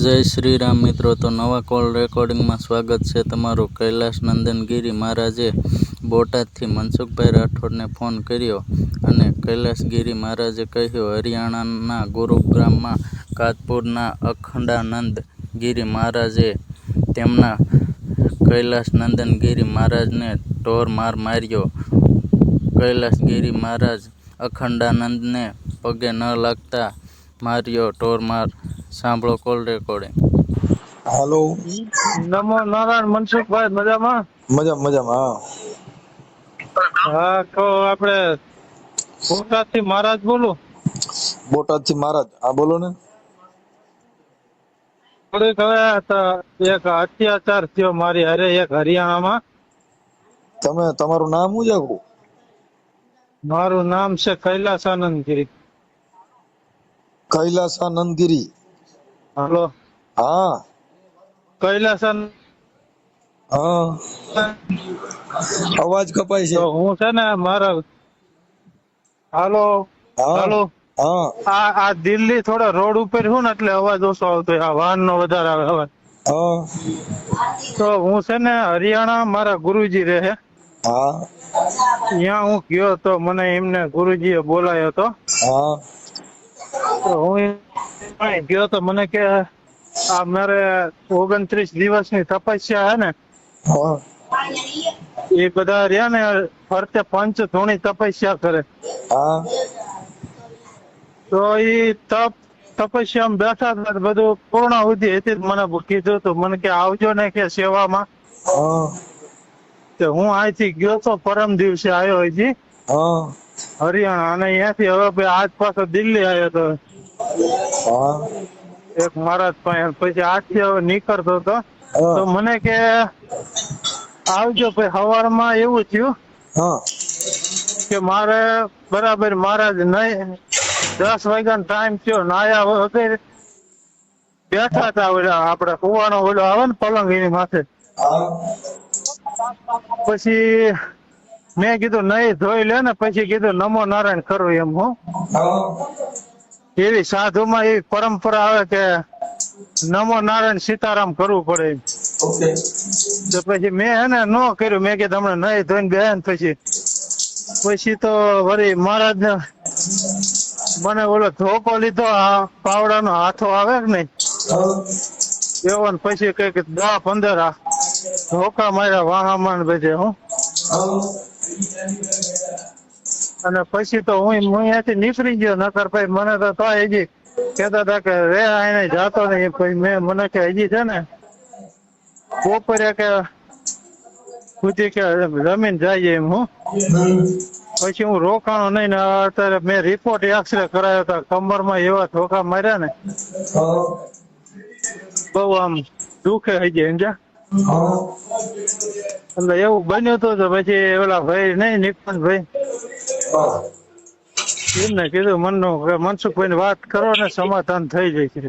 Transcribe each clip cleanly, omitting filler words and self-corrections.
જય શ્રી રામ મિત્રો, તો નવા કોલ રેકોર્ડિંગમાં સ્વાગત છે તમારું। કૈલાસ નંદન ગિરી મહારાજે બોટાદથી મનસુખભાઈ રાઠોડને ફોન કર્યો અને કૈલાસ ગિરી મહારાજે કહ્યું, હરિયાણાના ગુરુગ્રામમાં કાતપુરના અખંડાનંદ ગિરી મહારાજે તેમના કૈલાસ નંદન ગિરી મહારાજને ઢોર માર માર્યો। કૈલાસ ગિરી મહારાજ અખંડાનંદને પગે ન લાગતા માર્યો ઢોર માર। સાંભળો કોલ રેકોર્ડિંગ। હાલો, નમો નારાયણ મનસુખભાઈ, મજામાં? મજામાં। હા, તો આપણે બોટાદ થી મહારાજ બોલું। બોટાદ થી મહારાજ, હા બોલો ને। થોડીક હવે એક અત્યાચાર થયો મારી હારે એક હરિયાણામાં। તમારું નામ શું છે? મારું નામ છે કૈલાસાનંદ ગિરી। કૈલાસાનંદ ગિરી? હાલો, હા કૈલાસાનંદ। હા, અવાજ કપાય છે। તો હું છે ને મારા હાલો હા હાલો હા આ દિલ્હી થોડા રોડ ઉપર છું ને એટલે અવાજ ઓછો આવતો હોય, આ વાહન નો વધારે આવે અવાજ। હા તો હું છે ને હરિયાણા મારા ગુરુજી રહે, હા ત્યાં હું ગયો તો મને એમને ગુરુજીએ બોલાયો હતો। હા તો હું ગયો તો મને કે આ મારે 29 દિવસની તપસ્યા હે ને, હા એ બધા રહ્યા ને ફરતે પંચ ધૂણી તપસ્યા કરે। હા તો એ તપસ્યામાં બેઠા હતા, બધું પૂર્ણાહુતિ હતી, મને કીધું તું, મને કે આવજો ને કે સેવામાં। હા તો હું અહીંથી ગયો તો પરમ દિવસે આવ્યો હજી હા હરિયાણા, અને અહીંયાથી હવે ભાઈ આજ પાછો દિલ્હી આવ્યો તો હા એક મહારાજ પાસે, પછી આજથી હવે નીકળતો હતો। તો મને કે આવજો ભાઈ। સવારમાં એવું થયું હા કે મારે બરાબર મહારાજ નહીં 10 વાગ્યાનો ટાઈમ થયો, નાયા વગર બેઠા હતા, ઓલા આપડે કુવાનો ઓલો આવે ને પલંગ એની માથે। પછી મેં કીધું નહીં ધોઈ લે ને, પછી કીધું નમો નારાયણ કરું એમ। હું એવી સાધુમાં એવી પરંપરા આવે કે નમો નારાયણ સીતારામ કરવું પડે એમ। ઓકે તો પછી મેં હે ને નો કર્યું, મેં કીધું હમણાં નહીં ધોઈને બે ને પછી તો વળી મહારાજ ને મને ઓલો ધોકો લીધો, આ પાવડાનો હાથો આવે કે નહીં એવો, ને પછી કઈક 10-15 ધોકા માર્યા વાહામાં બધે। હું અને પછી તો હું અહીંયાથી નીકળી ગયો, નકર ભાઈ મને તો હજી કેતા હતા કે રે એને જાતો નહીં। પછી મને કે હજી છે ને બપોરે કે સુધી કે જમીન જાય એમ। હું પછી હું રોકાણો નહીં ને અત્યારે મેં રિપોર્ટ એક્સરે કરાયો હતો, કમરમાં એવા ધોકા માર્યા ને બહુ આમ દુખે હજી સમજ્યા। એટલે એવું બન્યું હતું, તો પછી ઓલા ભાઈ નહીં નિકુંજભાઈ એમને કીધું મનસુખભાઈ ની વાત કરો ને સમાધાન થઈ જાય છે।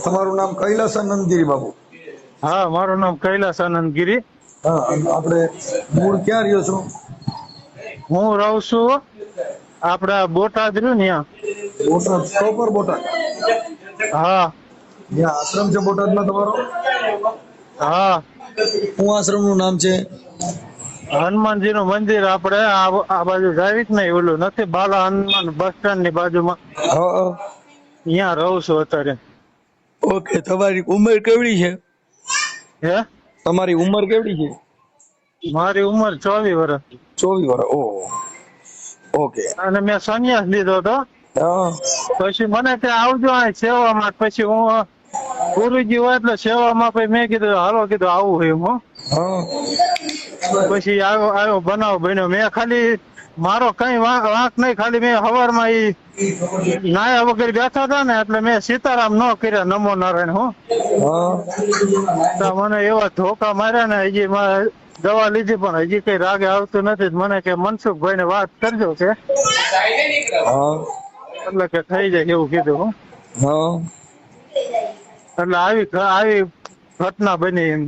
તમારું નામ કૈલાસાનંદ ગિરી બાબુ? હા, મારું નામ કૈલાસાનંદ ગિરી। હા, આપણે મૂળ ક્યાં રહ્યો છો? હું રહું છું આપડા બોટાદ રહ્યું ને ત્યાં। બોટાદ પ્રોપર બોટાદ? હા જ્યાં આશ્રમ છે બોટાદમાં તમારો? હા, શું આશ્રમ નું નામ છે? હનુમાનજી નું મંદિર આપડે આ બાજુ જાવી જ નહીં, ઓલું નથી બાલા હનુમાન બસ સ્ટેન્ડ ની બાજુમાં, હા ત્યાં રહું છું અત્યારે। ઓકે, તમારી ઉંમર કેવડી છે? હે, તમારી ઉંમર કેવડી છે? મારી ઉંમર 24 વર્ષ। 24 વર્ષ? ઓહો, ઓકે। અને મેં સંન્યાસ લીધો હતો, હા પછી મને ત્યાં આવજો આ સેવામાં, પછી હું ગુરુજી હોય એટલે સેવામાં, પછી મેં કીધું હાલો, કીધું આવું એમ। હું હા પછી આવ્યો બનાવ બન્યો। મેં ખાલી મારો કઈ વાંક નહીં, ખાલી મેં સવારમાં નાયા વગર બેઠા હતા ને એટલે મેં સીતારામ ન કર્યા, નમો નારાયણ। હું તો મને એવા ધોકા માર્યા ને, હજી દવા લીધી પણ હજી કઈ રાગે આવતું નથી। મને કે મનસુખભાઈ ને વાત કરજો કે હા એટલે કે થઈ જાય એવું કીધું। હું હા એટલે આવી ઘટના બની એમ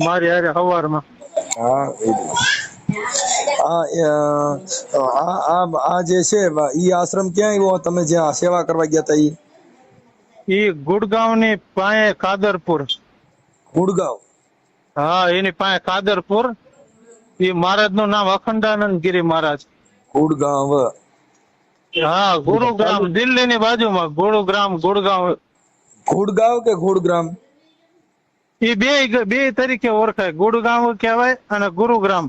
મારી હારે સવારમાં। હા આ જે છે ઈ આશ્રમ ક્યાં આવ્યો, તમે જ્યાં સેવા કરવા ગયા હતા ઈ? ઈ ગુડગાંવ ની પાસે કાદરપુર. ગુડગાંવ. હા, એની પાસે કાદરપુર. એ મહારાજ નું નામ અખંડાનંદ ગિરી મહારાજ. ગુડગાંવ. હા, ગુરુગ્રામ, દિલ્હી ની બાજુમાં ગુરુગ્રામ, ગુડગાંવ. ગુડગાંવ કે ગુડગ્રામ? એ બે તરીકે ઓળખાય, ગુડગાંવ કહેવાય અને ગુરુગ્રામ.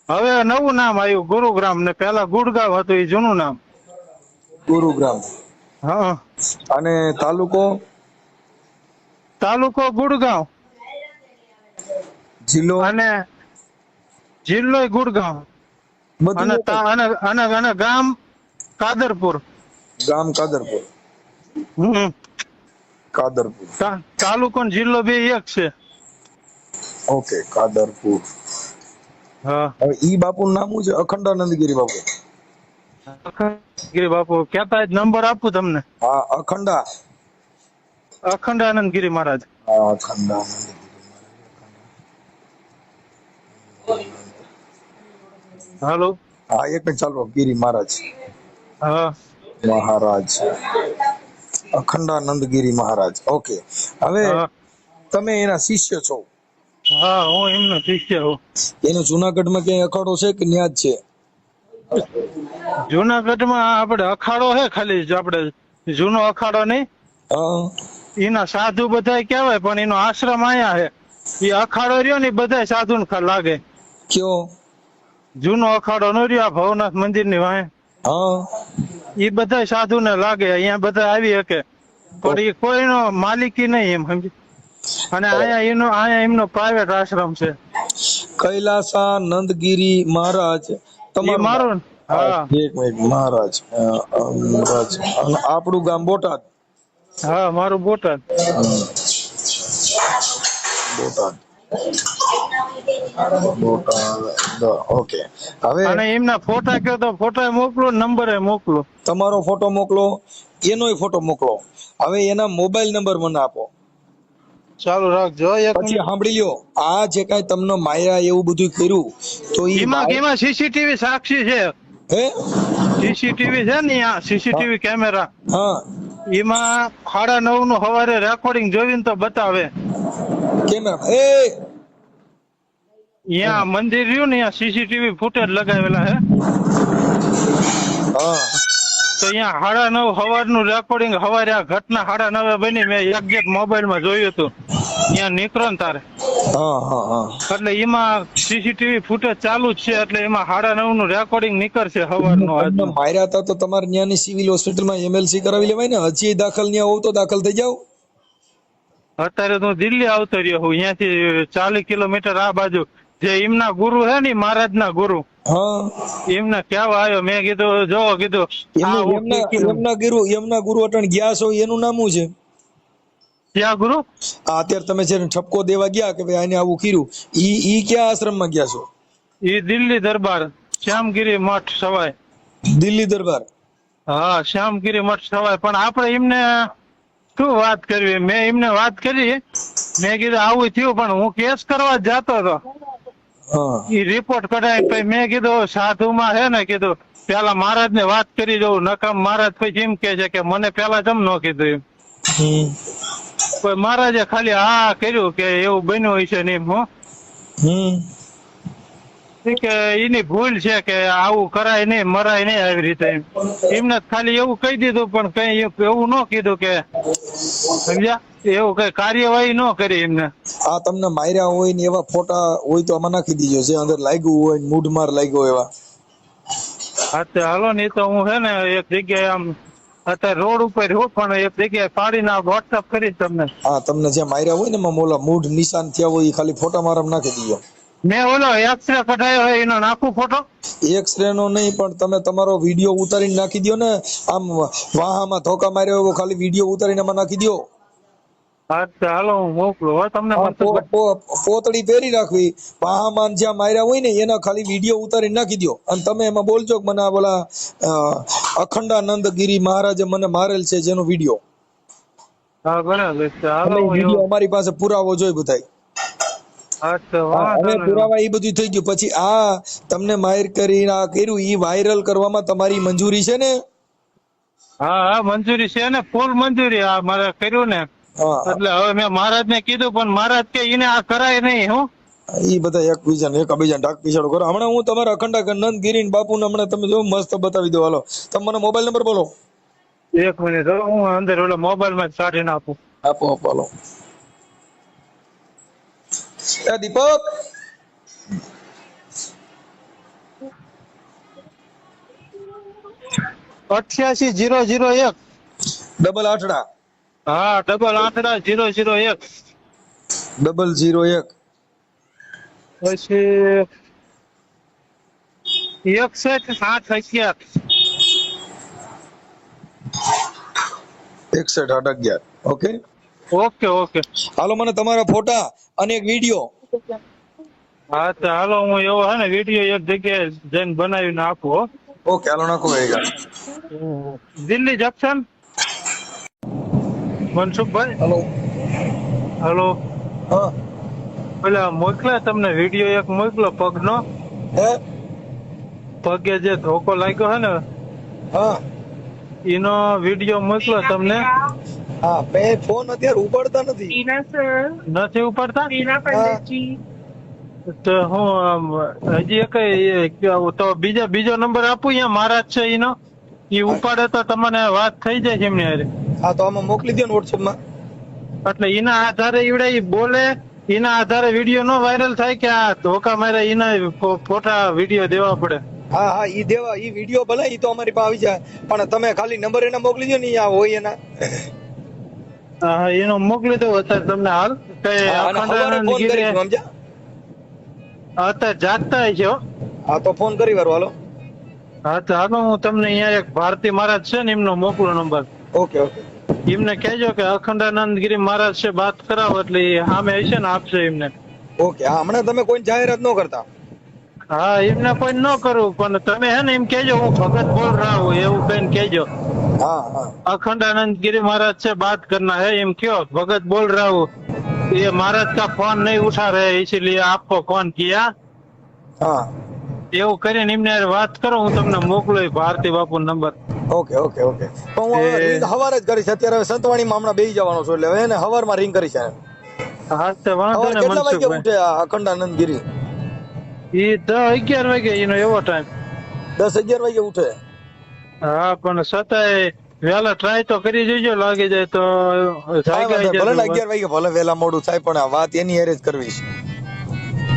હવે નવું નામ આવ્યું ગુરુગ્રામ, ને પેલા ગુડગાંવ હતું, એ જૂનું નામ. ગુરુગ્રામ. હા. અને તાલુકો? તાલુકો ગુડગાંવ જિલ્લો? અને જિલ્લો ગુડગાંવ બધું અને એક જ? અને ગામ કાદરપુર. ગામ કાદરપુર. કાદરપુર. તાલુકો ને જિલ્લો બે એક છે. ઓકે, કાદરપુર. હા. હવે ઈ બાપુનું નામ શું છે? અખંડાનંદ ગિરી બાપુ. ગિરી બાપુ કેતા નંબર આપું તમને. હા, અખંડા. અખંડાનંદ ગિરી મહારાજ. હા, અખંડાનંદ ગિરી. હાલો. હા, એક મિનિટ ચાલો. ગિરી મહારાજ. હા. મહારાજ અખંડાનંદ ગિરી મહારાજ. ઓકે, હવે હા. તમે એના શિષ્ય છો? હા, હું એમનો શિષ્ય છું. એનો જુનાગઢમાં ક્યાંય અખાડો છે કે ન્યા જ છે? જુનાગઢમાં આપડે અખાડો છે, ખાલી આપડે જૂનો અખાડો નહીં. હા. એના સાધુ બધા કહેવાય, પણ એનો આશ્રમ આયા છે. એ અખાડો રહ્યો ને બધા સાધુ ને લાગે. કયો? જૂનો અખાડો નો રહ્યો, આ ભવનાથ મંદિર ની વાહે. હા. એ બધા સાધુ ને લાગે, અહીંયા બધા આવી શકે, પણ એ કોઈનો માલિકી નહીં, એમ સમજી. અને અહીંયા એમનો પ્રાઇવેટ આશ્રમ છે. કૈલાસાનંદ ગિરી મહારાજ એ તમારું મારું. નામ? હા. એક મિનિટ. મહારાજ મહારાજ. અને આપણું ગામ બોટાદ? હા, મારું બોટાદ. બોટાદ. બોટાદ. ઓકે, હવે અને એમના ફોટા કયો તો ફોટા મોકલો, નંબર મોકલો. તમારો ફોટો મોકલો, એનોય ફોટો મોકલો. હવે એના મોબાઈલ નંબર મને આપો. ચાલુ રાખજો એક પછી સાંભળી લ્યો, આ જે કાંઈ તમને માયા એવું બધું કર્યું તો એમાં સીસીટીવી સાક્ષી છે. હે? સીસીટીવી છે ને, આ સીસીટીવી કેમેરા. હા. એમાં 9:30 નું સવારે રેકોર્ડિંગ જોઈને તો બતાવે. કેમેરા અહીંયા મંદિર રહ્યું ને, અહીંયા સીસીટીવી ફૂટેજ લગાવેલા છે. હા. તો અહીંયા 9:30 સવારનું રેકોર્ડિંગ, સવારે આ ઘટના 9:30 બની. મેં એક્ઝેક્ટ મોબાઈલમાં જોયું હતું. અહીંયા નીકળો ને તારે, હા હા હા. એટલે એમાં સીસીટીવી ફૂટેજ ચાલુ જ છે, એટલે એમાં 9:30 નું રેકોર્ડિંગ નીકળશે સવારનું. તમને માર્યા હતા તો તમારે ત્યાંની સિવિલ હોસ્પિટલમાં એમએલસી કરાવી લેવાય ને. હજી દાખલ ત્યાં હોવ તો દાખલ થઈ જાવ. અત્યારે તો દિલ્હી આવતો રહ્યો હું, અહીંયાથી 40 કિલોમીટર આ બાજુ. જે એમના ગુરુ છે ને, મહારાજના ગુરુ, હા. એમને કહેવા આવ્યો. મેં કીધું જો, કીધું એમના ગુરુ અટણ ગયા છો, એનું નામ શું છે? ક્યાં ગુરુ? અત્યારે તમે છે ઠપકો દેવા ગયા કે ભાઈ આને આવું કર્યું, ઈ ક્યાં આશ્રમમાં ગયા છો? એ દિલ્હી દરબાર, શ્યામગીરી મઠ સવાય. દિલ્હી દરબાર? હા, શ્યામગીરી મઠ સવાય. પણ આપણે એમને શું વાત કરવી? મેં એમને વાત કરી, મેં કીધું આવું થયું, પણ હું કેસ કરવા જ જતો હતો. હા. એ રિપોર્ટ કઢાવી. પછી મેં કીધું સાધુમાં છે ને, કીધું પેલા મહારાજ ને વાત કરી જવું. નકામ મહારાજ પછી એમ કે છે કે મને પેલા જમ ન કીધું એમ. કોઈ મહારાજે ખાલી હા કર્યું કે એવું બન્યું હોય છે ને એમ. કે એની ભૂલ છે, કે આવું કરાય નહીં, મરાય નહીં આવી રીતે. એમને ખાલી એવું કહી દીધું, પણ કઈ એવું ન કીધું કે સમજ્યા, એવું કઈ કાર્યવાહી ન કરી એમને. આ તમને માર્યા હોય ને એવા ફોટા હોય તો આમાં નાખી દીજો, જે અંદર લાગ્યું હોય, મૂઢમાર લાગ્યો એવા. હા, હાલો ને, તો હું છે ને એક જગ્યાએ આમ અત્યારે રોડ ઉપર હું, પણ એક જગ્યાએ પાડીને વોટ્સઅપ કરીશ તમને. હા, તમને જે માર્યા હોય ને એમાં મોલા મૂઢ નિશાન થયા હોય એ ખાલી ફોટા મારામાં નાખી દીજો. મેં ઓલો એક્સરે કઢાયો હોય એનો નાખું ફોટો? એક્સરે નો નહીં, પણ તમે તમારો વિડીયો ઉતારીને નાખી દો ને. આમ વાહામાં ધોકા માર્યો એવો ખાલી વિડીયો ઉતારીને એમાં નાખી દો. અચ્છા, હાલો હું મોકલું હો તમને. પોતળી પહેરી રાખવી, વાહામાં જ્યાં માર્યા હોય ને એના ખાલી વિડીયો ઉતારીને નાખી દો. અને તમે એમાં બોલજો કે મને બોલા અખંડાનંદ ગિરી મહારાજે મને મારેલ છે, જેનો વિડીયો. હા, બરાબર છે. હાલો વિડીયો અમારી પાસે પુરાવો જોઈ બધાય. હવે પુરાવા એ બધું થઈ ગયું. પછી આ તમને માર કરીને આ કર્યું, ઈ વાયરલ કરવામાં તમારી મંજૂરી છે ને? હા હા મંજૂરી છે ને, ફૂલ મંજૂરી. આ મારે કર્યું ને હા એટલે હવે મેં મહારાજ ને કીધું, પણ મહારાજ કે એને આ કરાય નહીં. હું ઈ બધા એકબીજાને ઢાક પીછાડો કરો. હમણાં હું તમારા અખંડા નંદ ગિરી બાપુ હમણાં તમે જો મસ્ત બતાવી દો. હાલો તમે મને મોબાઈલ નંબર બોલો. 1 મિનિટ, હું અંદર ઓલા મોબાઈલ માં જ કાઢીને આપું. આપો આપો હાલો. એ દીપક 88-001. ડબલ આઠડા હા 88-001. 001 પછી 61-811. 61-811. Okay okay okay. હાલો મને તમારા ફોટા અને એક વિડીયો. હા તો હાલો, હું એવો હે ને વિડીયો એક જગ્યાએ જઈને બનાવીને આપું. હો ઓકે હાલો નાખો ભાઈ. Delhi junction Mansukhbhai. Hello hello, હા પેલા મોકલ્યા તમને વિડીયો એક મોકલો પગનો. હે પગે જે ધોકો લાગ્યો હે ને હા એનો વિડીયો મોકલો તમને. હા મેં ફોન અત્યારે ઉપાડતા નથી. નથી ઉપાડતા હા. તો હું હજી એક તો બીજો નંબર આપું, અહીંયા મહારાજ છે એનો, એ ઉપાડે તો તમને વાત થઈ જાય છે એમની હારે. હા તો આમાં મોકલી દો ને WhatsApp માં. એટલે એના આધારે ઈવડે ઈ બોલે, એના આધારે વિડીયો નો વાયરલ થાય કે આ ધોકા માર્યા એના ફોટા વિડીયો દેવા પડે. હા હા ઈ દેવા ઈ વિડીયો ભલે ઈ તો અમારી પાસે આવી જાય, પણ તમે ખાલી નંબર એના મોકલી દો ને ઈ આ હોય એના. હા એનો મોકલી દઉં અત્યારે તમને હાલ. કે હા, અને સવારે અખંડાનંદ ફોન ગીરી કરીશું સમજ્યા. અત્યારે જાગતા હોય છે. હો. હા તો ફોન કરી વારો હાલો. હા તો હાલો, હું તમને અહીંયા એક ભારતી મહારાજ છે ને એમનો મોકલો નંબર. ઓકે ઓકે એમને કહેજો કે અખંડાનંદ ગીરી મહારાજ છે, વાત કરાવો એટલે એ સામે હશે ને આપશે એમને. ઓકે હા હમણાં તમે કોઈ જાહેરાત ન કરતા. હા એમને કોઈ ન કરવું, પણ તમે હે ને એમ કહેજો હું ભગત બોલ રહા હું એવું કહીને કહેજો. હા હા अखंडानंद गिरी महाराज से बात करना है, एम क्यों भगत बोल रहा हूँ, ये महाराज का फोन नहीं उठा रहे इसीलिए आपको फोन किया. હા એવું કરીને એમને હારે વાત કરો, હું તમને મોકલો ભારતી બાપુ નંબર. ઓકે ઓકે ઓકે પણ હું હવે રિંગ સવારે જ કરીશ. અત્યારે હવે સંતવાણીમાં હમણાં બેસી જવાનો છું એટલે હવે એને સવારમાં રિંગ કરીશ. હા તો વાંધો સવારે ને કેટલા વાગે મનસુખભાઈ, ઉઠે આ અખંડાનંદ ગીરી? એ 10-11 વાગે એનો એવો ટાઈમ. 10-11 વાગે ઉઠે? હા પણ છતાંય વહેલા ટ્રાય તો કરી જોજો, લાગી જાય તો કાંઈ વાંધો નહીં. ભલે ને જાય. 11 વાગે ભલે વહેલા મોડું થાય પણ આ વાત એની હારે જ કરવી છે.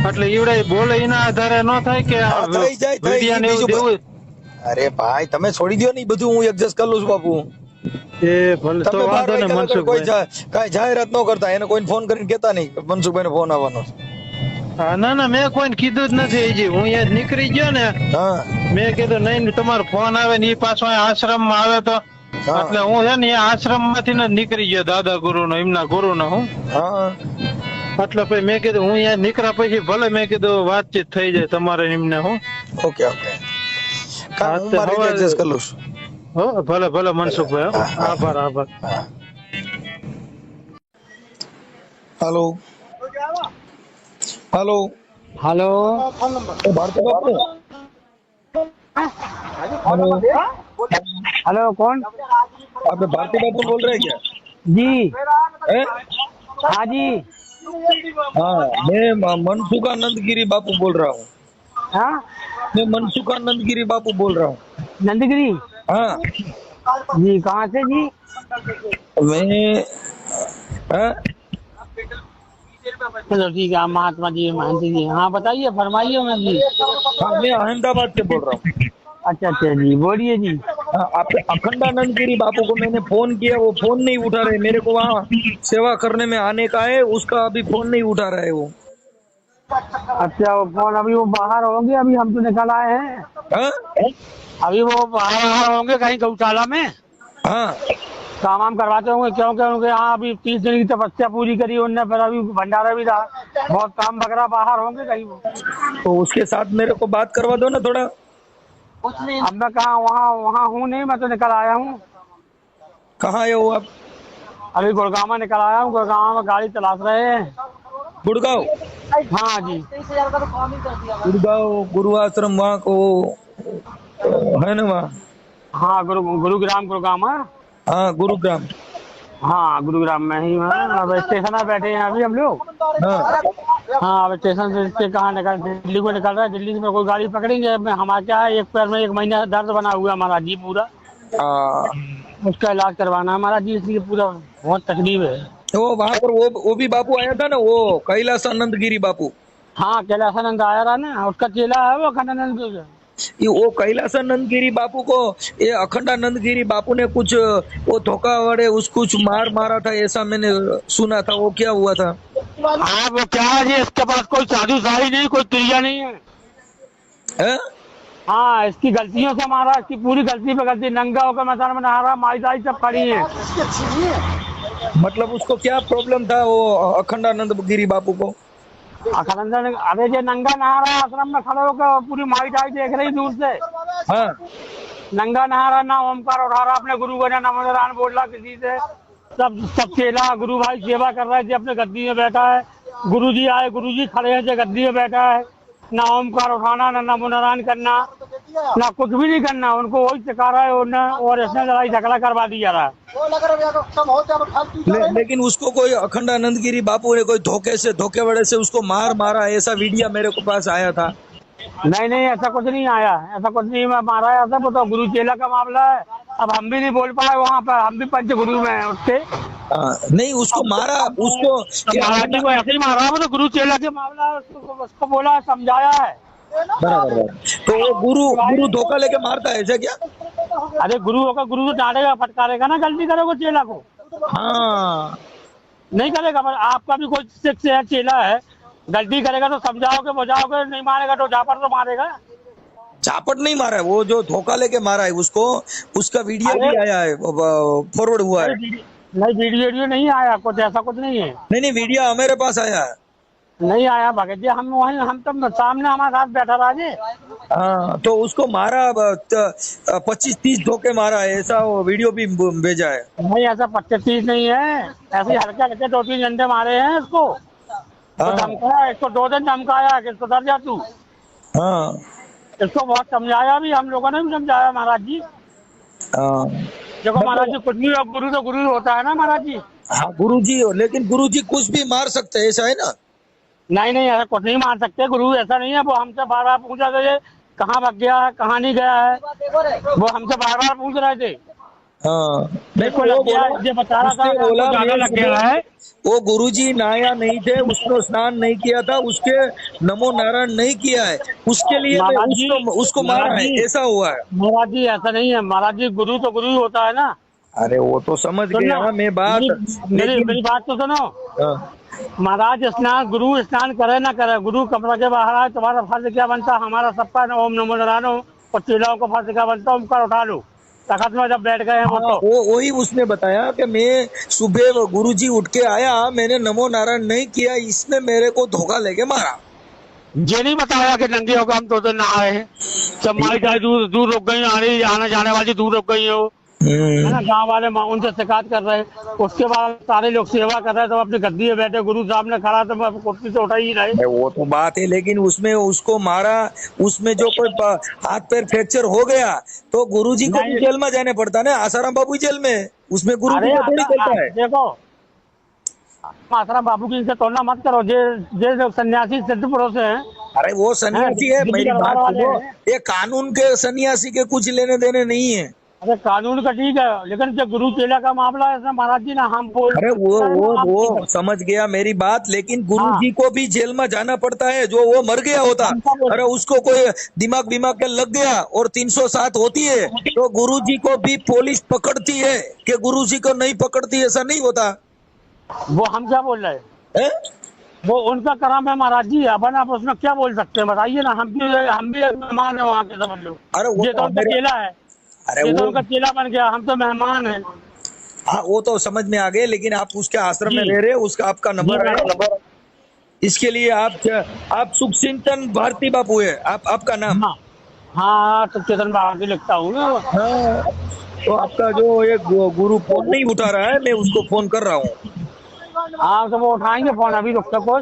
એટલે ઈવડે બોલે એના આધારે ન થાય કે હા થઈ જાય વિડિયા ને એવું બીજું દેવું. અરે ભાઈ તમે છોડી દો ને ઈ બધું, હું એડજસ્ટ કરી લઉં છું બાપુ. એ ભલે તો તમે 12 વાંધો ને વાગ્યા લગન કોઈ મનસુખભાઈ. કાંઈ જાહેરાત ન કરતા, એને કોઈને ફોન કરીને કહેતા નહીં કે મનસુખભાઈ નો ફોન આવવાનો છે. હા ના ના મેં કોઈને કીધું જ નથી હજી. હું અહીંયા નીકળી ગયો ને, હા મેં કીધું નહીં તમારો ફોન આવે ને એ પાછો આશ્રમ માં આવે તો, હા એટલે હું છે ને આશ્રમ માંથી ને નીકળી ગયો દાદા ગુરુ નો, એમના ગુરુ નો હું. હા એટલે પછી મેં કીધું હું અહીંયા નીકળ્યા પછી ભલે મેં કીધું વાતચીત થઈ જાય તમારે એમને હું. ઓકે ઓકે હા હું તો મારી રીતે એડજસ્ટ કરી લઉં છું. હો ભલે ભલે મનસુખભાઈ. હો. આભાર આભાર. હાલો હાલો हेलो ભારતી બાપુ हेलो हेलो कौन? आप भारती बापू बोल रहे हैं क्या? जी हैं? हाँ जी हाँ मैं मनसुखानंद गिरी बापू बोल रहा हूँ. हाँ मैं मनसुखानंद गिरी बापू बोल रहा हूँ. नंदगिरी हाँ जी, कहाँ से जी? मैं हाँ चलो ठीक है, आप महात्मा जी महंती जी, हाँ बताइए फरमाइए मैं जी। हाँ मैं अहमदाबाद से बोल रहा हूँ. अच्छा अच्छा जी, बोलिए जी। हाँ आप अखंडानंद गिरी बापू को मैंने फोन किया, वो फोन नहीं उठा रहे. मेरे को वहाँ सेवा करने में आने का है, उसका अभी फोन नहीं उठा रहा है वो. अच्छा वो फोन अभी वो बाहर होंगे, अभी हम तो निकल आए हैं, हाँ अभी वो बाहर होंगे कहीं गौशाला में, हाँ काम वाम करवाते होंगे, क्योंकि उनके यहाँ अभी 30 दिन की तपस्या पूरी करी उनने, फिर अभी भंडारा भी रहा, बहुत काम वगैरह, बाहर होंगे कहीं वो। तो उसके साथ मेरे को बात करवा दो ना थोड़ा. अब मैं कहाँ वहाँ वहाँ हूँ नहीं, मैं तो निकल आया हूँ, कहाँ आए हो आप? अभी गुड़गांव में निकल आया हूँ, गुड़गांव में गाड़ी तलाश रहे हैं। गुड़गांव? हाँ जी गुड़गांव गुरु आश्रम वहाँ को है ना वहाँ? हाँ, गुरुग्राम गुरुग्राम है। हाँ गुरुग्राम। हाँ, गुरुग्राम में ही है। अब स्टेशन में बैठे हैं अभी हम लोग। हाँ हाँ, अब स्टेशन से कहाँ निकल, दिल्ली को निकल रहा है। दिल्ली में कोई गाड़ी पकड़ेंगे। हमारा क्या है, एक पैर में 1 महीना दर्द बना हुआ है महाराज जी पूरा। हाँ। उसका इलाज करवाना है महाराज जी, इसलिए पूरा बहुत तकलीफ है। वो वहां पर वो भी बापू आया था ना, वो कैलाश आनंद गिरी बापू। हाँ, कैलासानंद आया रहा ना, उसका चेला है वो अखंडानंद। ये वो कैलाशानंद गिरी बापू को ये अखंडानंद गिरी बापू ने कुछ वो धोखा वड़े उस कुछ मारा था, ऐसा मैंने सुना था। वो क्या हुआ था? हाँ, वो क्या है जी, इसके पास कोई साधु साही नहीं, कोई क्रिया नहीं है। है? हाँ, इसकी गलतियों से मारा, इसकी पूरी गलती पे गलती। नंगा होकर मैदान में नहा रहा, माई दाई सब खड़ी है। मतलब उसको क्या प्रॉब्लम था वो अखंडानंद गिरी बापू को? अखंडानंद, अरे जो नंगा नहा रहा है आश्रम में खड़े होकर, पूरी माई दाई देख रही दूर से। हाँ नंगा नहा रहा, ना ओमकार उठा रहा, अपने गुरु को ना नमो नारायण बोल रहा किसी से। सब चेला गुरु भाई सेवा कर रहे थे, अपने गद्दी में बैठा है। गुरु जी आए, गुरु जी खड़े हैं, जो गद्दी में बैठा है। ना ओमकार उठाना, ना नमो नारायण करना, ना कुछ भी नहीं करना। उनको वही सिखा रहा है और इसने लड़ाई झगड़ा करवा दिया रहा है। लेकिन उसको कोई अखंडानंद गिरी बापू ने कोई धोखे वड़े से उसको मारा, ऐसा वीडियो मेरे को पास आया था। नहीं, ऐसा कुछ नहीं आया, ऐसा कुछ नहीं मारा है। ऐसा तो गुरु चेला का मामला है। अब हम भी नहीं बोल पाए वहाँ पर, हम भी पंच गुरु में हैं उसके। नहीं उसको मारा, उसको महाराज जी को ऐसे ही मारा है, वो तो गुरु चेला के मामला है। उसको बोला, समझाया है। बराबर। तो वो गुरु धोखा लेके मारता है ऐसा क्या? अरे गुरु होगा, गुरु तो डांटेगा फटकारेगा ना, गलती करोगे चेला को। हाँ नहीं करेगा, पर आपका भी कोई शिष्य है, चेला है, गलती करेगा तो समझाओगे बुझाओगे, नहीं मारेगा तो झापड़ तो मारेगा। झापट नहीं मारा है, वो जो धोखा लेके मारा है उसको, उसका वीडियो भी आया है, फॉरवर्ड हुआ है। नहीं, वीडियो नहीं आया, कुछ ऐसा कुछ नहीं है। नहीं वीडियो हमारे पास आया है। नहीं आया भगत जी, हम तो सामने हमारे साथ बैठा रहा जी। हाँ तो उसको मारा, 25-30 धोखे मारा है, ऐसा वो वीडियो भी भेजा है। नहीं, ऐसा 25-30 नहीं है, ऐसे हल्के हल्के 2-3 घंटे मारे हैं इसको। तो धमकाया, इसको 2 दिन धमकाया कि इसको डर जा तू। हाँ इसको बहुत समझाया भी, हम लोगों ने भी समझाया महाराज जी। हाँ। देखो महाराज जी, कुछ भी गुरु तो गुरु होता है ना महाराज जी। हाँ गुरुजी, लेकिन गुरुजी कुछ भी मार सकते हैं ऐसा है ना? नहीं, ऐसा कुछ नहीं मार सकते गुरु, ऐसा नहीं है। वो हमसे बार बार पूछा था, ये कहाँ भाग गया है, कहाँ नहीं गया है, वो हमसे बार बार पूछ रहे थे। हाँ देखो लग गया, ये बता रहा था, ज्यादा लग गया है। वो गुरुजी नहाया नहीं थे, उसको स्नान नहीं किया था, उसके नमो नारायण नहीं किया है, उसके लिए उसको मारा है, ऐसा हुआ है। महाराज जी ऐसा नहीं है महाराज जी, गुरु तो गुरु ही होता है ना। अरे वो तो समझ गया मैं बात, मेरी बात तो सुनो। महाराज गुरु स्नान करे ना करे, गुरु कमरा के बाहर आए, तुम्हारा फर्ज क्या बनता है, हमारा सबका ओम नमो नारायण, और चेलाओं का फर्ज क्या बनता है, ओमकार उठा लो। तखत में जब बैठ गए हैं वो वही उसने बताया कि मैं सुबह गुरुजी उठ के आया, मैंने नमो नारायण नहीं किया, इसने मेरे को धोखा लेके मारा। ये नहीं बताया कि नंगे होकर हम 2 दिन नहाए हैं, सब माई जाए दूर रुक गई, आने जाने वाली दूर रुक गई हो, है ना। गाँव वाले उनसे शिकायत कर रहे। उसके बाद सारे लोग सेवा कर रहे, तो अपनी गद्दी में बैठे, गुरु सामने खड़ा, तो कुर्सी से उठा ही रहे। वो तो बात है, लेकिन उसमें उसको मारा, उसमें जो कोई हाथ पैर फ्रैक्चर हो गया तो गुरुजी को भी जेल में जाने पड़ता ना, आसाराम बाबू जेल में, उसमें गुरुजी को थोड़ी करता है। देखो आसाराम बाबू की इनसे तुलना मत करो, जे सन्यासी सिद्ध पुरुष है। अरे वो सन्यासी है, मेरी बात सुनो, ये कानून के सन्यासी के कुछ लेने देने नहीं है। अरे कानून का ठीक है, लेकिन जो गुरु चेला का मामला है महाराज जी ना, हम बोल, अरे वो समझ गया मेरी बात, लेकिन गुरुजी को भी जेल में जाना पड़ता है, जो वो मर गया होता। अरे उसको कोई दिमाग के लग गया और 307 होती है, तो गुरुजी को भी पुलिस पकड़ती है, कि गुरुजी को नहीं पकड़ती, ऐसा नहीं होता। वो हम क्या बोल रहे हैं? वो उनका करम है महाराज जी, अपन आप उसमें क्या बोल सकते हैं बताइए ना। हम भी मेहमान है वहाँ के, समझ लो। अरे ये तो उनका चेला है, अरे वो उनका चेला बन गया, हम तो मेहमान हैं। हाँ वो तो समझ में आ गए, लेकिन आप उसके आश्रम में रह रहे, उसका आपका नंबर है, इसके लिए आप सुखचिंतन भारती बापू है आपका नाम? हाँ सुखचिंतन भारती लिखता हूँ ना। हाँ तो आपका जो ये गुरु फोन नहीं उठा रहा है, मैं उसको फोन कर रहा हूँ। हाँ तो वो उठाएंगे फोन, अभी रुक सको,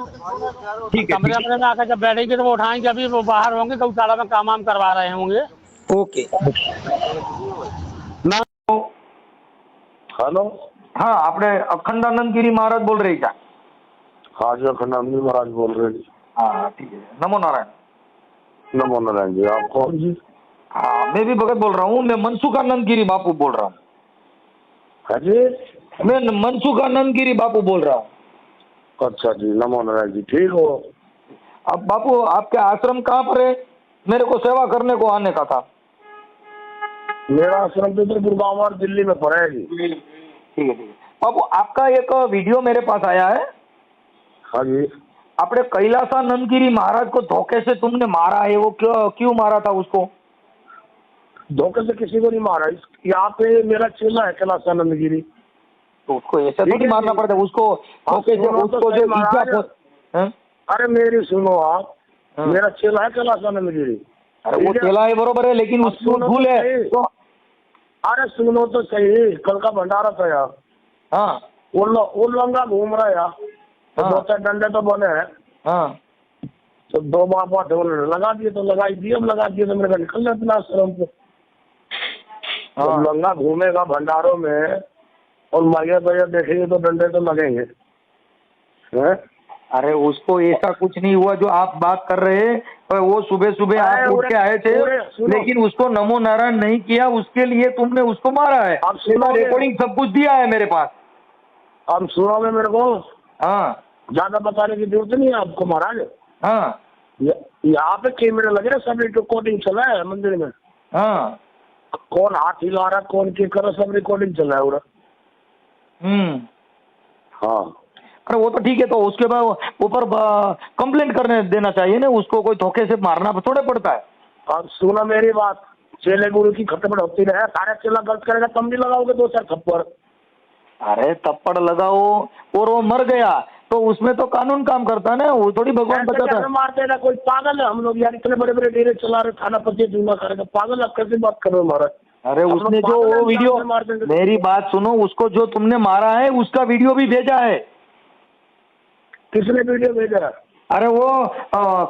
ठीक है। कमरे में आकर जब बैठेंगे तो वो उठाएंगे, अभी वो बाहर होंगे, गौशाला में काम करवा रहे होंगे। ओके। हेलो। हाँ, આપણે અખંડાનંદ गिरी महाराज बोल रहे क्या? हाँ जी, अखंडानंद महाराज बोल रहे जी। हाँ ठीक है, नमो नारायण। नमो नारायण जी। आप कौन जी? हाँ, मैं भी भगत बोल रहा हूँ। मैं मनसुखानंद गिरी बापू बोल रहा हूँ। है जी। मैं मनसुखानंद गिरी बापू बोल रहा हूँ। अच्छा जी, नमो नारायण जी। ठीक हो? अब बापू, आपके आश्रम कहाँ पर है? मेरे को सेवा करने को आने का था। मेरा आश्रम तो इधर गुड़गांव और दिल्ली में पड़ा है जी। ठीक है ठीक है बापू, आपका एक वीडियो मेरे पास आया है। हाँ जी। आपने कैलासानंद गिरी महाराज को धोखे से तुमने मारा है, वो क्यों मारा था उसको? धोखे से किसी को नहीं मारा। यहाँ पे मेरा चेला है कैलासानंद गिरी। तो उसको ऐसे ठीक थोड़ी है मारना जी। पड़ता है उसको, धोखे से सुनो तो उसको सही जो महाराज। इज्जत हैं? अरे मेरी सुनो आप। हाँ। मेरा चेला है कैलासानंद गिरी। अरे वो ठीक है? चेला है बरोबर है, लेकिन अब उसको सुनो तो भूल है सही। तो। अरे सुनो तो सही, कल का भंडारा था यार। हाँ वो लंगा घूम रहा है यार। तो हाँ। 2-4 डंडे तो बने हैं। हाँ तो 2 बात उन्होंने लगा दिए, तो लगाई दिए। अब लगा दिए तो मेरे को निकल जाते ना आश्रम से। हाँ। जब लंगा घूमेगा भंडारों में और मगे बजे देखेंगे तो डंडे तो लगेंगे। हैं? अरे उसको ऐसा कुछ नहीं हुआ जो आप बात कर रहे हैं। पर वो सुबह सुबह अरे आप उठ के आए थे, सुनो। लेकिन उसको नमो नारायण नहीं किया, उसके लिए तुमने उसको मारा है। आप सुनोगे? रिकॉर्डिंग सब कुछ दिया है मेरे पास। अब सुनोगे मेरे को? हाँ ज्यादा बताने की जरूरत नहीं है आपको महाराज। हाँ यहाँ पे कैमरे लगे रहे, सब रिकॉर्डिंग चला है मंदिर में। हाँ। कौन हाथ हिला रहा, कौन क्या कर रहा, सब रिकॉर्डिंग चल रहा है पूरा। हाँ। अरे वो तो ठीक है, तो उसके बाद ऊपर कंप्लेंट करने देना चाहिए ना उसको। कोई धोखे से मारना थोड़े पड़ता है। अब सुना मेरी बात, चेले गुरु की खटपट होती रहे। सारा चेला गलत करेगा तुम भी लगाओगे 2-4 थप्पड़। अरे थप्पड़ लगाओ और वो मर गया तो उसमें तो कानून काम करता है ना, वो थोड़ी भगवान ऐसे बचाता कैसे है। मारते हैं? कोई पागल है हम लोग यार? इतने बड़े बड़े डेरे चला रहे, थाना पति जुमा करेगा। पागल आप कैसे बात कर रहे हो महाराज? अरे हम उसने लोग जो पागल हैं, वो वीडियो, जान से मार देंगे। मेरी बात सुनो, उसको जो तुमने मारा है उसका वीडियो भी भेजा है। किसने वीडियो भेजा है? अरे वो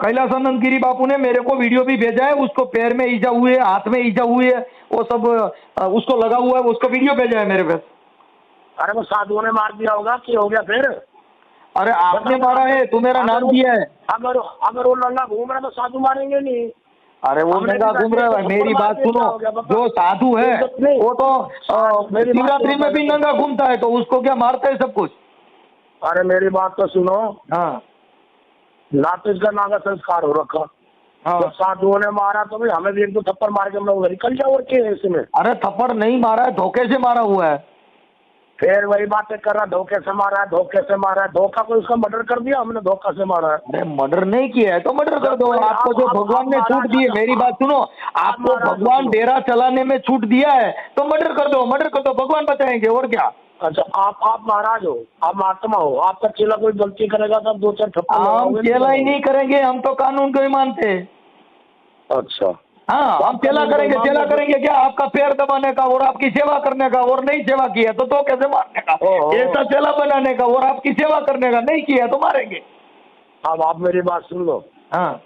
कैलासानंद गिरी बापू ने मेरे को वीडियो भी भेजा है। उसको पैर में ईजा हुई है, हाथ में ईजा हुई है, वो सब उसको लगा हुआ है, उसका वीडियो भेजा है मेरे पास। अरे वो साधुओं ने मार दिया होगा, क्या हो गया फिर? अरे आपने मारा है, तू मेरा नाम दिया है। अगर वो लंगा घूम रहा है तो साधु मारेंगे नहीं? अरे वो हमने नंगा भी घूम रहा है। तो मेरी थप्पड़ बात मार दिया, सुनो, क्या हो गया बाबा? जो साधु है इज्जत नहीं। वो तो मेरी बात शिवरात्रि में भी सुनो। नंगा घूमता है, तो उसको क्या मारता है सब कुछ। अरे मेरी बात तो सुनो। हाँ ना तो इसका नागा संस्कार हो रखा। हाँ। जब साधुओं ने मारा तो भाई हमें भी 1-2 थप्पड़ मार के हम लोग निकल जाओ, और क्या है इसमें? अरे थप्पड़ नहीं मारा है, धोखे से मारा हुआ है। फिर वही बातें कर रहा, धोखे से मारा है, धोखे से मारा है। धोखा कोई उसका मर्डर कर दिया, हमने धोखा से मारा है। अरे मर्डर नहीं किया है तो मर्डर कर दो। आपको जो भगवान ने छूट दी है, मेरी बात सुनो, आपको भगवान डेरा चलाने में छूट दिया है तो मर्डर कर दो, मर्डर कर दो, भगवान बचाएंगे और क्या। अच्छा, आप महाराज हो, आप महात्मा हो, आपका चेला कोई गलती करेगा तो आप 2-4 थप्पड़ हम लगाओगे? चेला ही नहीं करेंगे, हम तो कानून को ही मानते हैं। अच्छा। हाँ, हम चेला करेंगे क्या? आपका पैर दबाने का और आपकी सेवा करने का, और नहीं सेवा किया तो कैसे मारने का। ओहो। ऐसा चेला बनाने का और आपकी सेवा करने का, नहीं किया तो मारेंगे। अब आप मेरी बात सुन लो। हाँ।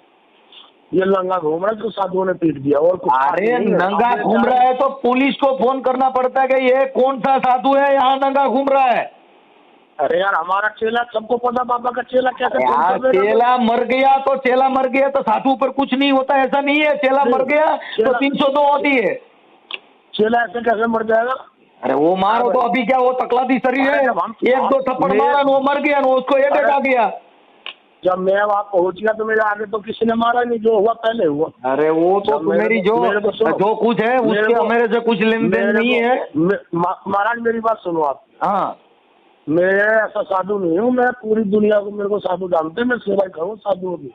ये लंगा घूम रहा है तो साधुओं ने पीट दिया, और कुछ अरे नहीं है। नंगा आपने घूम रहा है तो पुलिस को फोन करना पड़ता है कि ये कौन सा साधु है यहाँ नंगा घूम रहा है। अरे यार हमारा चेला, सबको पता बाबा का चेला कैसे फोन यार कर देगा? चेला मर गया तो चेला मर गया तो साधु पर कुछ नहीं होता, ऐसा नहीं है। चेला मर गया तो 302 होती है। चेला ऐसे कैसे मर जाएगा? अरे वो मारो तो अभी क्या, वो तकलादी शरीर है, अरे जब हम- 1-2 थप्पड़ मारा वो मर गया, उसको एटेक आ गया। जब मैं वहाँ पहुँच गया तो मेरे आगे तो किसी ने मारा नहीं, जो हुआ पहले हुआ। अरे वो तो जब मेरे मेरी को सुनो। जो कुछ है उसके मेरे से कुछ लेन देन नहीं है। महाराज मेरी बात सुनो आप। हाँ मैं ऐसा साधु नहीं हूँ, मैं पूरी दुनिया को, मेरे को साधु जानते हैं, मैं सेवा करूँ साधुओं की।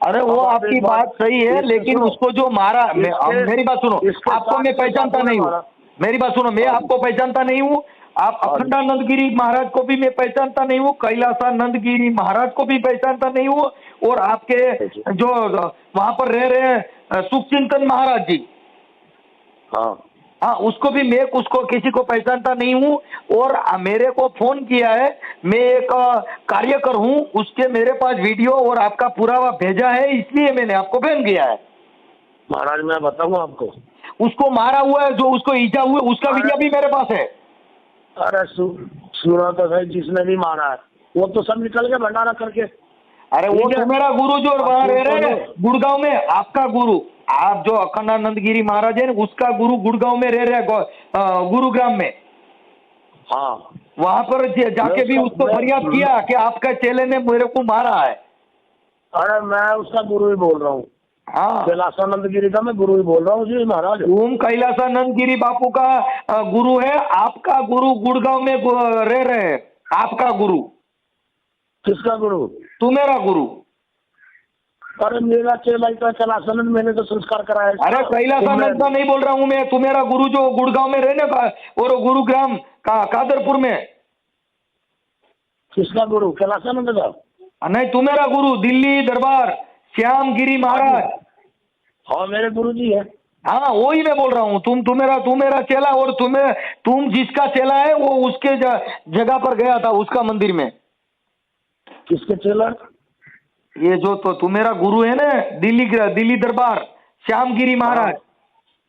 अरे वो अब आप आपकी एक बात सही है, इससे लेकिन सुनो। उसको जो मारा, मेरी बात सुनो, इसके आपको मैं साथ पहचानता साधु ने नहीं हूँ। मारा। मेरी बात सुनो, मैं आपको पहचानता नहीं हूँ। आप अखंडानंद गिरी महाराज को भी मैं पहचानता नहीं हूँ, कैलासानंद गिरी महाराज को भी पहचानता नहीं हूँ, और आपके जो वहां पर रह रहे हैं सुखचिंतन महाराज जी, हाँ हाँ, उसको भी मैं उसको किसी को पहचानता नहीं हूँ। और मेरे को फोन किया है, मैं एक कार्यकर हूँ, उसके मेरे पास वीडियो और आपका पुरावा भेजा है, इसलिए मैंने आपको फोन किया है। महाराज मैं बताऊँ आपको, उसको मारा हुआ है, जो उसको ईजा हुआ है, उसका वीडियो भी मेरे पास है। अरे सुना तो सही, जिसने भी मारा है वो तो सब निकल गए भंडारा करके। अरे वो ठीक है। तो मेरा गुरु जो वहाँ रह रहे हैं गुड़गांव में, आपका गुरु, आप जो अखंडानंद गिरी महाराज है उसका गुरु गुड़गांव में रह रहे हैं, गुरुग्राम में। हाँ, वहां पर जाके भी उसको फरियाद किया कि आपका चेले ने मेरे को मारा है। अरे मैं उसका गुरु ही बोल रहा हूँ, हाँ, कैलासानंद गिरी का मैं गुरु ही बोल रहा हूँ जी महाराज। तुम कैलासानंद गिरी बापू का गुरु है, आपका गुरु गुड़गांव में रह रहे हैं। आपका गुरु, किसका गुरु? तू मेरा गुरु। अरे मेरा चेला ही था कैलासानंद, मैंने तो संस्कार कराया इसका। अरे कैलासानंद का नहीं बोल रहा हूँ मैं, तू मेरा गुरु जो गुड़गांव में रहने का और गुरुग्राम का कादरपुर में। किसका गुरु? कैलासानंद का? नहीं, तू मेरा गुरु दिल्ली दरबार श्याम गिरी महाराज। हाँ मेरे गुरु जी है। हाँ वही मैं बोल रहा हूँ, तू मेरा चेला, और तुम जिसका चेला है वो उसके जगह पर गया था, उसका मंदिर में। किसके चेला? ये जो तो तू मेरा गुरु है ना, दिल्ली दरबार श्याम गिरी महाराज।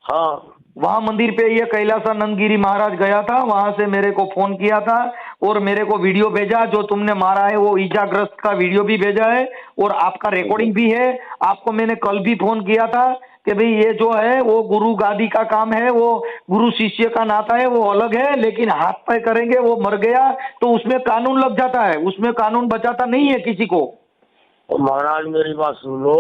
हाँ वहाँ मंदिर पे ये कैलासानंद गिरी महाराज गया था, वहां से मेरे को फोन किया था और मेरे को वीडियो भेजा, जो तुमने मारा है वो ईजाग्रस्त का वीडियो भी भेजा है और आपका रिकॉर्डिंग भी है। आपको मैंने कल भी फोन किया था कि भाई ये जो है वो गुरु गादी का काम है, वो गुरु शिष्य का नाता है, वो अलग है, लेकिन हाथ पैर करेंगे वो मर गया तो उसमें कानून लग जाता है, उसमें कानून बचाता नहीं है किसी को। और महाराज मेरी बात सुन लो,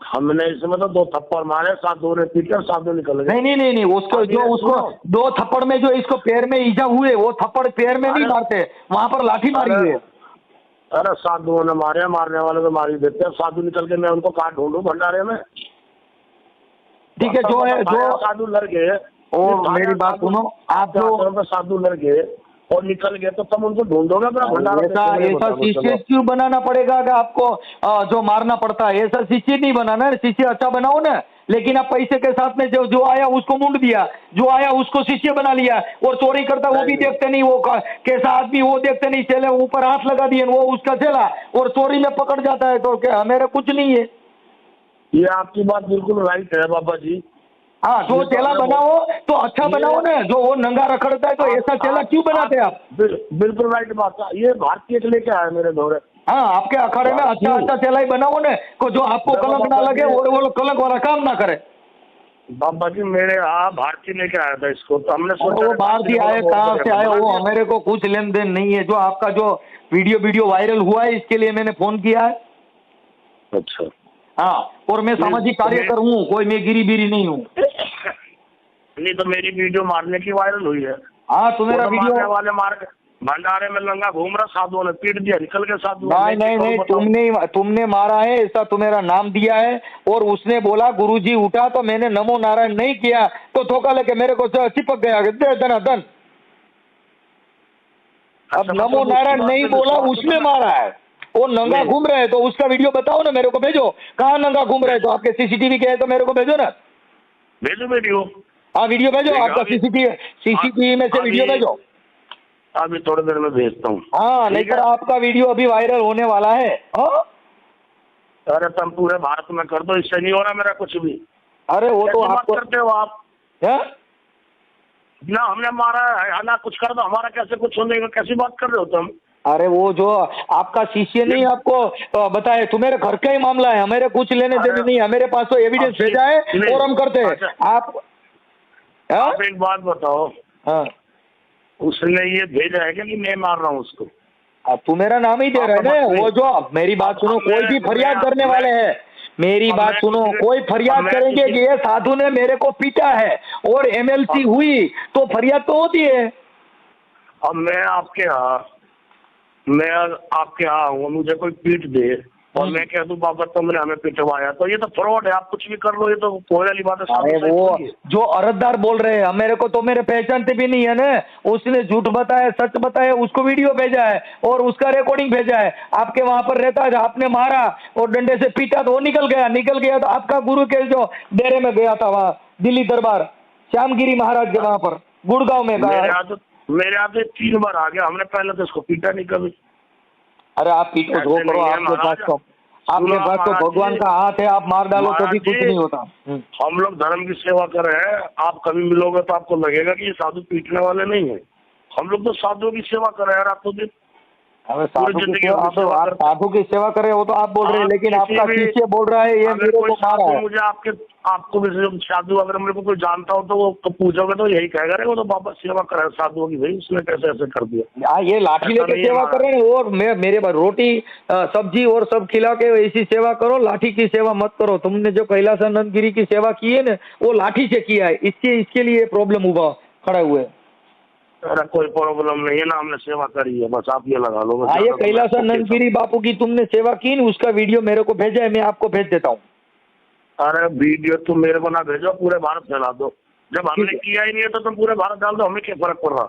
हमने इसमें तो 2 थप्पड़ मारे, साधु ने पीटे और साधु निकल गए। नहीं, उसको जो उसको 2 थप्पड़ में जो इसको पैर में ईजा हुए, वो थप्पड़ पैर में नहीं मारते, वहां पर लाठी मारी हुई है। अरे साधुओं ने मारे, मारने वाले तो मार ही देते हैं। साधु निकल के मैं उनको कहाँ ढूंढूं भंडारे में? ठीक है, जो है जो साधु लड़ गए, और मेरी बात सुनो, आप जो साधु लड़ गए और निकल गए तो तुम उनको ढूंढोगे अपना भंडारा? ऐसा शिष्य क्यों बनाना पड़ेगा कि आपको जो मारना पड़ता है? ऐसा शिष्य नहीं बनाना है, शिष्य अच्छा बनाओ ना, लेकिन आप पैसे के साथ में जो आया उसको मुंड दिया, जो आया उसको शिष्य बना लिया, और चोरी करता वो भी देखते नहीं, वो कैसा आदमी वो देखते नहीं, चेले ऊपर हाथ लगा दिए, वो उसका चेला और चोरी में पकड़ जाता है, तो क्या मेरा कुछ नहीं है? ये आपकी बात बिल्कुल राइट है बाबा जी। हाँ, जो चेला बनाओ तो अच्छा बनाओ ना, जो वो नंगा रखड़ता है तो ऐसा चेला क्यों बनाते आप? बिल्कुल राइट बात है, ये भारतीय के लेके आए मेरे दौरे। हाँ, आपके अखाड़े में अच्छा चेला ही बनाओ ना, को जो आपको कलंक ना लगे और वो कलंक वाला काम ना करे। बाबा जी मेरे भारतीय लेके आया था इसको, तो हमने सोचा वो भारतीय आए, कहाँ से आए, वो मेरे को कुछ लेन देन नहीं है। जो आपका जो वीडियो वायरल हुआ है इसके लिए मैंने फोन किया है। अच्छा। हाँ, और मैं सामाजिक कार्यकर हूँ, कोई मैं गिरी बीरी नहीं हूँ। नहीं तो मेरी वीडियो मारने की वायरल हुई है। हाँ, तो मेरा वीडियो वाले मार के भंडारे में लंगा घूम रहा, साधुओं ने पीट दिया, निकल के साधु। नहीं, तुमने मारा है, ऐसा तुम्हारा नाम दिया है, और उसने बोला गुरुजी उठा, तो मैंने नमो नारायण नहीं किया तो धोखा लेके मेरे को चिपक गया, दे दनादन। अब नमो नारायण नहीं बोला, उसने मारा है, वो नंगा घूम रहे, तो उसका वीडियो बताओ ना, मेरे को भेजो, कहाँ नंगा घूम रहे, तो आपके सीसीटीवी के है तो मेरे को भेजो ना। भेजो वीडियो? हाँ वीडियो भेजो, आपका सीसीटीवी में से वीडियो भेजो। अभी थोड़ी देर में भेजता हूँ। हाँ, नहीं तो आपका वीडियो अभी वायरल होने वाला है। अरे तुम पूरे भारत में कर दो, इससे नहीं हो रहा मेरा कुछ भी। अरे वो तो आप करते हो आप ना, हमने मारा है ना, कुछ कर दो, हमारा कैसे कुछ होने का, कैसी बात कर रहे हो तुम? अरे वो जो आपका शिष्य नहीं आपको बताए, तुम्हारे घर का ही मामला है, हमारे कुछ लेने देने नहीं है, मेरे पास तो एविडेंस भेजा है और हम करते हैं। आप एक बात बताओ, हाँ, उसने ये भेजा है क्या कि मैं मार रहा हूँ उसको? अब तू मेरा नाम ही दे रहे हैं ना। वो जो मेरी बात सुनो, कोई भी फरियाद करने वाले हैं, मेरी बात सुनो, कोई फरियाद करेंगे कि ये साधु ने मेरे को पीटा है और एमएलसी हुई तो फरियाद तो होती है। अब मैं आपके यहाँ हूँ, मुझे कोई पीट दे और मैं कह दूं बाबा तुमने हमें पिटवाया, तो ये तो फ्रॉड है, आप कुछ भी कर लो, ये तो कोई वाली बात है। अरे वो जो अर्जदार बोल रहे हैं मेरे को, तो मेरे पहचानते भी नहीं है ना, उसने झूठ बताया, सच बताया, उसको वीडियो भेजा है और उसका रिकॉर्डिंग भेजा है। आपके वहां पर रहता है, आपने मारा और डंडे से पीटा तो वो निकल गया तो आपका गुरु के जो डेरे में गया था वहाँ दिल्ली दरबार श्यामगिरी महाराज के वहां पर गुड़गांव में मेरे यहाँ से 3 बार आ गया, हमने पहले तो इसको पीटा नहीं कभी। अरे आप पीटो जो करो, आपके पास तो भगवान का हाथ है, आप मार डालो तो भी कुछ नहीं होता। हम लोग धर्म की सेवा कर रहे हैं, आप कभी मिलोगे तो आपको लगेगा कि ये साधु पीटने वाले नहीं है। हम लोग तो साधुओं की सेवा कर रहे हैं रातों दिन। अबे पूरी साधु की जिंदगी सेवा, हम आप तो सेवा आप करते साधु की सेवा करे वो तो आप बोल रहे हैं, आप लेकिन किसी आपका भी- शिष्य बोल रहा है ये अगर मेरे कोई को मारा साधु है। मुझे आपको भी साधु अगर मेरे को कोई जानता हो तो वो पूछोगे तो यही कहेगा रे वो तो बाबा सेवा कर रहा है साधुओं की, भाई उसने कैसे ऐसे कर दिया। ये लाठी ऐसा लेके नहीं है सेवा हमारा। कर रहे हैं और मेरे पास रोटी सब्जी और सब खिला के ऐसी सेवा करो, लाठी की सेवा मत करो। तुमने जो कैलासानंद गिरी की सेवा की है ना वो लाठी से किया है, इसके लिए प्रॉब्लम हुआ खड़े हुए। अरे कोई प्रॉब्लम नहीं है ना, हमने सेवा करी है, बस आप ये लगा लो। हाँ, ये कैलासानंद गिरी बापू की तुमने सेवा की ना, उसका वीडियो मेरे को भेजा है, मैं आपको भेज देता हूँ। अरे वीडियो तुम मेरे को ना भेजो, पूरे भारत फैला दो। जब हमने किया ही नहीं है तो तुम पूरे भारत डाल दो, हमें क्या फर्क पड़ रहा।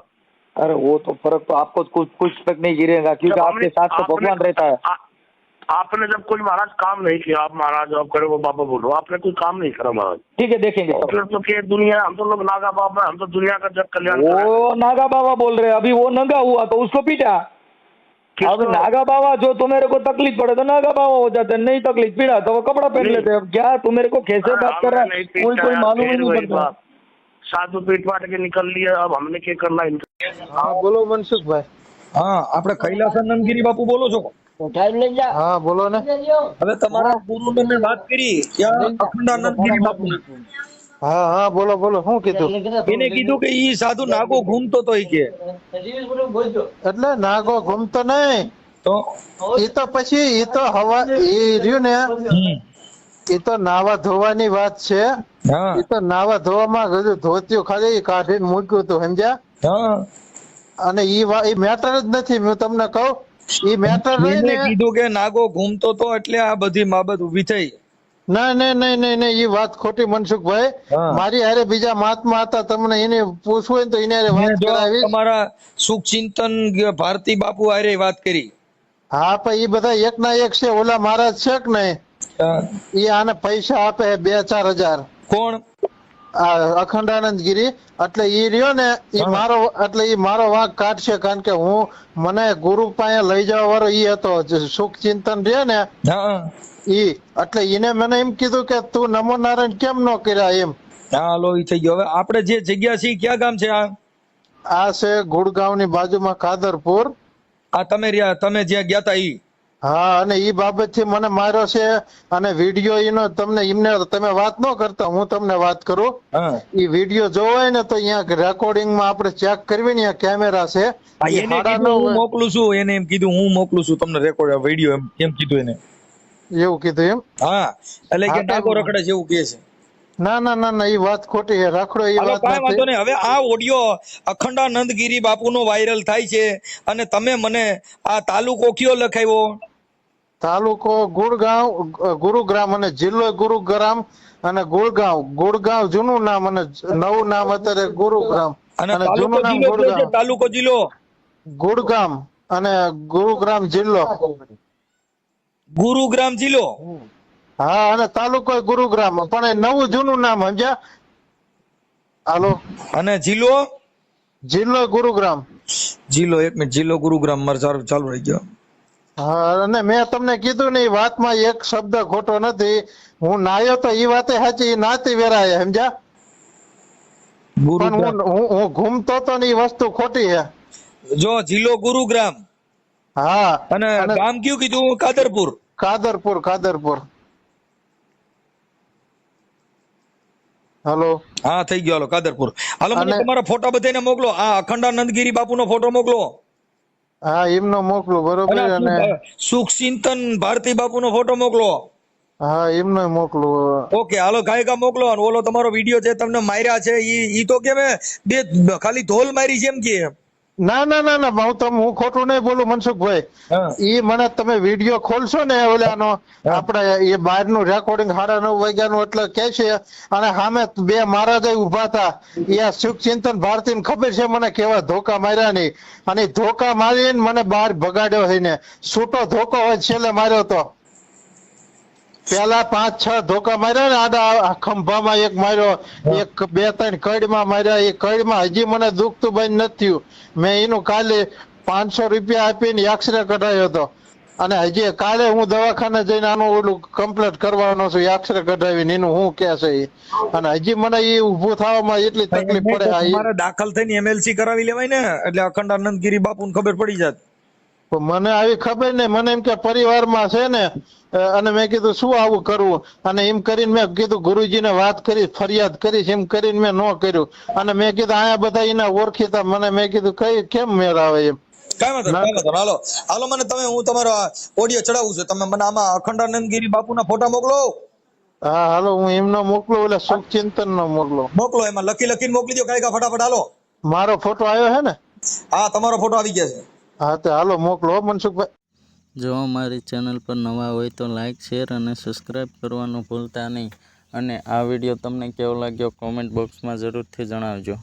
अरे वो तो फर्क तो आपको कुछ तक नहीं गिरेगा, क्योंकि जब आपके साथ तो भगवान रहता है। आपने जब कोई महाराज काम नहीं किया, आप महाराज आप करे वो बाबा बोलो, आपने कोई काम नहीं करा महाराज। ठीक है, देखेंगे और सब। फिर तो क्या दुनिया, हम तो लोग नागा बाबा है, हम तो दुनिया का जग कल्याण कर रहे हैं। वो नागा बाबा बोल रहे हैं, अभी वो नंगा हुआ तो उसको पीटा। अब नागा बाबा जो तुम्हारे को तकलीफ पड़े तो नागा बाबा हो जाते, नहीं तकलीफ पीड़ा तो वो कपड़ा पहन नहीं। लेते। अब क्या तू मेरे को कैसे बात कर रहा है, कोई मालूम ही नहीं पड़ता। साधु पीट पाट के निकल लिए, अब हमने क्या करना इनका। હા બોલો મનસુખભાઈ। હા આપણે કૈલાસાનંદ ગિરી બાપુ બોલો છો? હા બોલો ને। હવે તમારા ગુરુને મેં વાત કરી કે આ અખંડાનંદ ગિરી બાપુ, હા હા બોલો બોલો શું કીધું? એને કીધું કે ઈ સાધુ નાગો ઘૂમતો તો ઈ કે એટલે નાગો ઘૂમતો નહીં, તો એ તો પછી એ તો હવા એ રહ્યું ને એ તો નાવા ધોવાની વાત છે। હા એ તો નાવા ધોવામાં હજુ ધોતિયું ખાલી કાઢીને મૂક્યું હતું, સમજ્યા? હા અને એ મેટર જ નથી, હું તમને કહું એ મેટર નહીં એને ને। કીધું કે નાગો ઘૂમતો તો એટલે આ બધી બાબત ઊભી થઈ। ના નહીં નહીં નહીં નહીં, એ વાત ખોટી મનસુખભાઈ। હા। મારી હારે બીજા મહાત્મા હતા, તમને એને પૂછવું હોય ને તો એને હારે મેં વાત જો કરાવી। તમારા સુખ ચિંતન ભારતી બાપુ હારે વાત કરી। હા પણ એ બધા એક ના એક છે, ઓલા મહારાજ છે કે નહીં, હા, એ આને પૈસા આપે 2-4 હજાર કોણ? આ અખંડાનંદ ગિરી। એટલે ઈ રહ્યો ને ઈ હા। મારો એટલે ઈ મારો વાંક કાઢશે, કારણ કે હું મને ગુરુ પાસે લઈ જવા વાળો ઈ હતો, જે સુખ ચિંતન રહ્યો ને હા ઈ। એટલે ઈને મને એમ કીધું કે તું નમો નારાયણ કેમ ન કર્યા એમ। હા, લો ઈ થઈ ગયો। હવે આપણે જે જગ્યા છે ઈ ક્યાં ગામ છે? આ છે ગુડગાંવની બાજુમાં કાદરપુર। આ તમે જ્યાં ગયા તા ઈ? હા, અને ઈ બાબતથી મને માર્યો છે, અને વિડીયો ઈનો તમને એમને તમે વાત ન કરતા, હું તમને વાત કરું। હા, ઈ વિડીયો જોવાય ને તો અહીંયા રેકોર્ડિંગમાં આપણે ચેક કરવી ને, અહીંયા કેમેરા છે। હા, ઈ એને 9:30 કીધું હું મોકલું છું, એને એમ કીધું હું મોકલું છું તમને રેકોર્ડ વિડીયો, એમ કીધું એને। એવું કીધું એમ? હા, એટલે કે હા, તો- નાગો રખડે છે એવું કહે છે। ના ના ના ના, ઈ વાત ખોટી છે, રાખડો ઈ હાલો, વાત કાંઈ વાંધો નથી। નહીં। હવે આ ઓડિયો અખંડાનંદ ગિરી બાપુનો વાયરલ થાય છે, અને તમે મને આ તાલુકો કયો લખાવ્યો? તાલુકો ગુડગાંવ, ગુરુગ્રામ, અને જિલ્લો ગુરુગ્રામ, અને ગુડગાંવ જૂનું નામ, અને નવું નામ અત્યારે ગુરુગ્રામ, અને અને તાલુકો જૂનું નામ જિલ્લો કયો છે? ગુડગાંવ, તાલુકો જિલ્લો ગુડગામ અને ગુરુગ્રામ જિલ્લો। ગુરુગ્રામ જિલ્લો। હા, અને તાલુકો ગુરુગ્રામ, પણ એ નવું જૂનું નામ, સમજ્યા? હાલો, અને જિલ્લો? જિલ્લો ગુરુગ્રામ। જિલ્લો, એક મિનિટ, જિલ્લો ગુરુગ્રામ મારે ચાલુ રહી ગયો। હા, અને મેં તમને કીધું ને, એ વાતમાં એક શબ્દ ખોટો નથી। હું નાયો તો એ વાતે સાચી, એ નાતી વેરાય, સમજ્યા? પણ ગુરુગ્રામ હું ઘૂમતો તો ને, એ વસ્તુ ખોટી છે। જો જિલ્લો ગુરુગ્રામ, હા, અને અને ગામ કયું કીધું? કાદરપુર। કાદરપુર। હાલો, હા, થઈ ગયો। હાલો, કાદરપુર। હાલો, મને અને- તમારા ફોટા બધાને મોકલો। આ અખંડાનંદ ગિરી બાપુનો ફોટો મોકલો, હા એમનો મોકલું, બરોબર? અને અને સુખ ચિંતન ભારતી બાપુનો ફોટો મોકલો। હા એમનો મોકલું। ઓકે, હાલો, ગાયકા મોકલો। અને ઓલો તમારો વિડીયો જે તમને માર્યા છે ઈ તો કેમ બે ખાલી ધોલ મારી છે એમ કે? ના ના ના ના, હું ખોટું નહીં બોલું મનસુખભાઈ। હા, ઈ મને તમે વિડીયો ખોલશો ને ઓલાનો, હા. આપણે એ બહારનું રેકોર્ડિંગ 9:30 વાગ્યાનું, એટલે કે છે, અને સામે બે મહારાજ ઉભા હતા, એ આ સુખ ચિંતન ભારતી ખબર છે મને કેવા ધોકા માર્યા નહીં, અને ઈ ધોકા મારીને મને બહાર ભગાડ્યો છે ને, છૂટો ધોકો હોય છેલ્લે માર્યો તો। પેલા 5-6 ધોકા માર્યા ને, આડા ખંભામાં એક માર્યો, એક 2-3 કડમાં માર્યા। એ કડમાં હજી મને દુખતું બંધ નથી થયું। મેં એનું કાલે 500 રૂપિયા આપીને એક્સરે કઢાયો હતો। અને હજી કાલે હું દવાખાને જઈને આનું ઓલું કમ્પ્લીટ કરવાનો છું, એક્સરે કઢાવીને એનું હું કે છે ઈ. અને હજી મને એ ઊભું થવામાં એટલી તકલીફ પડે. તમારે દાખલ થઈને MLC કરાવી લેવાય ને, એટલે અખંડાનંદ ગીરી બાપુને ખબર પડી જાત. મને આવી ખબર નહીં, મને એમ કે પરિવારમાં છે ને, અને મેં કીધું શું આવું કરવું, અને એમ કરીને મેં કીધું ગુરુજીને વાત કરી, ફરિયાદ કરીશ, એમ કરીને મેં ન કર્યું. અને મેં કીધું આયા બધા એના ઓળખીતા, મને મેં કીધું કઈ કેમ મેળ આવે એમ. કાંઈ વાંધો નહીં. હાલો હાલો, મને તમે હું તમારો ઓડિયો ચડાવું છું, તમે મને આમાં અખંડાનંદ ગીરી બાપુના ફોટા મોકલો. હા હાલો, હું એમનો મોકલો, એટલે સુખ ચિંતન નો મોકલો, એમાં લખીને મોકલી દો કાંઈ ફટાફટ. હાલો, મારો ફોટો આવ્યો છે ને? હા, તમારો ફોટો આવી ગયા છે. હા તો હાલો મોકલો મનસુખભાઈ. જો અમારી ચેનલ પર નવા હોય તો લાઇક, શેર અને સબસ્ક્રાઈબ કરવાનું ભૂલતા નહીં. અને આ વિડીયો તમને કેવો લાગ્યો કોમેન્ટ બોક્સમાં જરૂરથી જણાવજો.